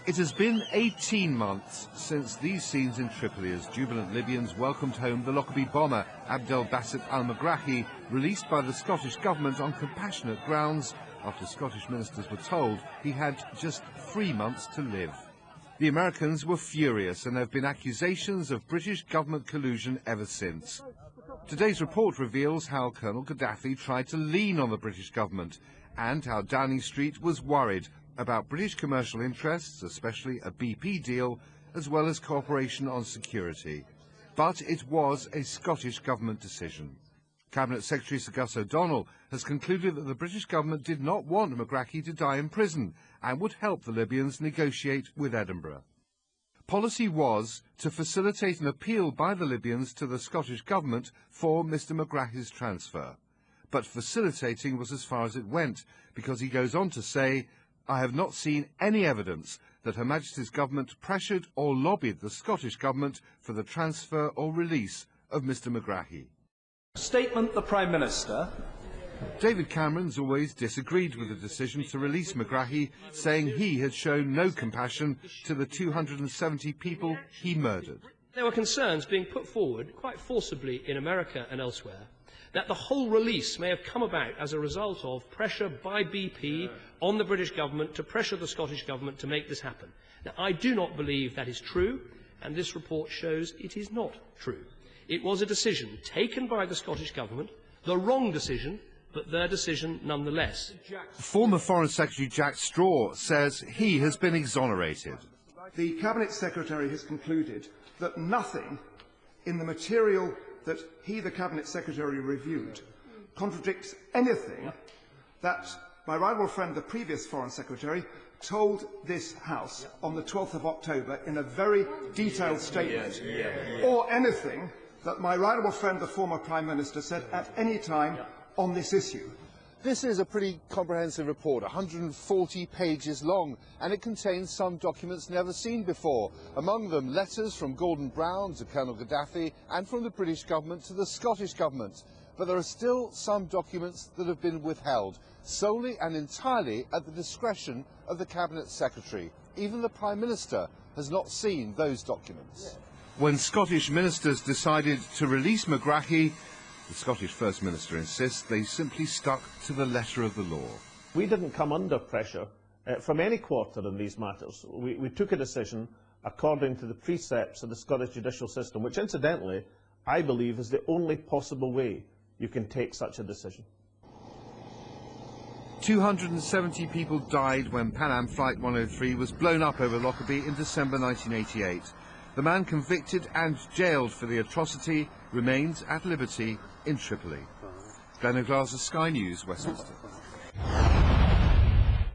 It has been 18 months since these scenes in Tripoli as jubilant Libyans welcomed home the Lockerbie Bomber Abdel-Basit al-Megrahi, released by the Scottish government on compassionate grounds after Scottish ministers were told he had just 3 months to live. The Americans were furious, and there have been accusations of British government collusion ever since. Today's report reveals how Colonel Gaddafi tried to lean on the British government and how Downing Street was worried about British commercial interests, especially a BP deal, as well as cooperation on security. But it was a Scottish government decision. Cabinet Secretary Sir Gus O'Donnell has concluded that the British government did not want Megrahi to die in prison and would help the Libyans negotiate with Edinburgh. Policy was to facilitate an appeal by the Libyans to the Scottish government for Mr Megrahi's transfer. But facilitating was as far as it went, because he goes on to say, "I have not seen any evidence that Her Majesty's government pressured or lobbied the Scottish government for the transfer or release of Mr Megrahi." Statement the Prime Minister. David Cameron's always disagreed with the decision to release Megrahi, saying he had shown no compassion to the 270 people he murdered. There were concerns being put forward quite forcibly in America and elsewhere that the whole release may have come about as a result of pressure by BP on the British government to pressure the Scottish government to make this happen. Now, I do not believe that is true, and this report shows it is not true. It was a decision taken by the Scottish government, the wrong decision, but their decision nonetheless. Former Foreign Secretary Jack Straw says he has been exonerated. The Cabinet Secretary has concluded that nothing in the material that he, the Cabinet Secretary, reviewed contradicts anything that my rival friend, the previous Foreign Secretary, told this House on the 12th of October in a very detailed statement, or anything that my rival friend, the former Prime Minister, said at any time on this issue. This is a pretty comprehensive report, 140 pages long, and it contains some documents never seen before, among them letters from Gordon Brown to Colonel Gaddafi and from the British government to the Scottish government. But there are still some documents that have been withheld, solely and entirely at the discretion of the Cabinet Secretary. Even the Prime Minister has not seen those documents. When Scottish ministers decided to release Megrahi, the Scottish First Minister insists they simply stuck to the letter of the law. We didn't come under pressure from any quarter in these matters. We took a decision according to the precepts of the Scottish judicial system, which incidentally, I believe is the only possible way you can take such a decision. 270 people died when Pan Am Flight 103 was blown up over Lockerbie in December 1988. The man convicted and jailed for the atrocity remains at liberty in Tripoli. Glen Oglaza, Sky News, Westminster.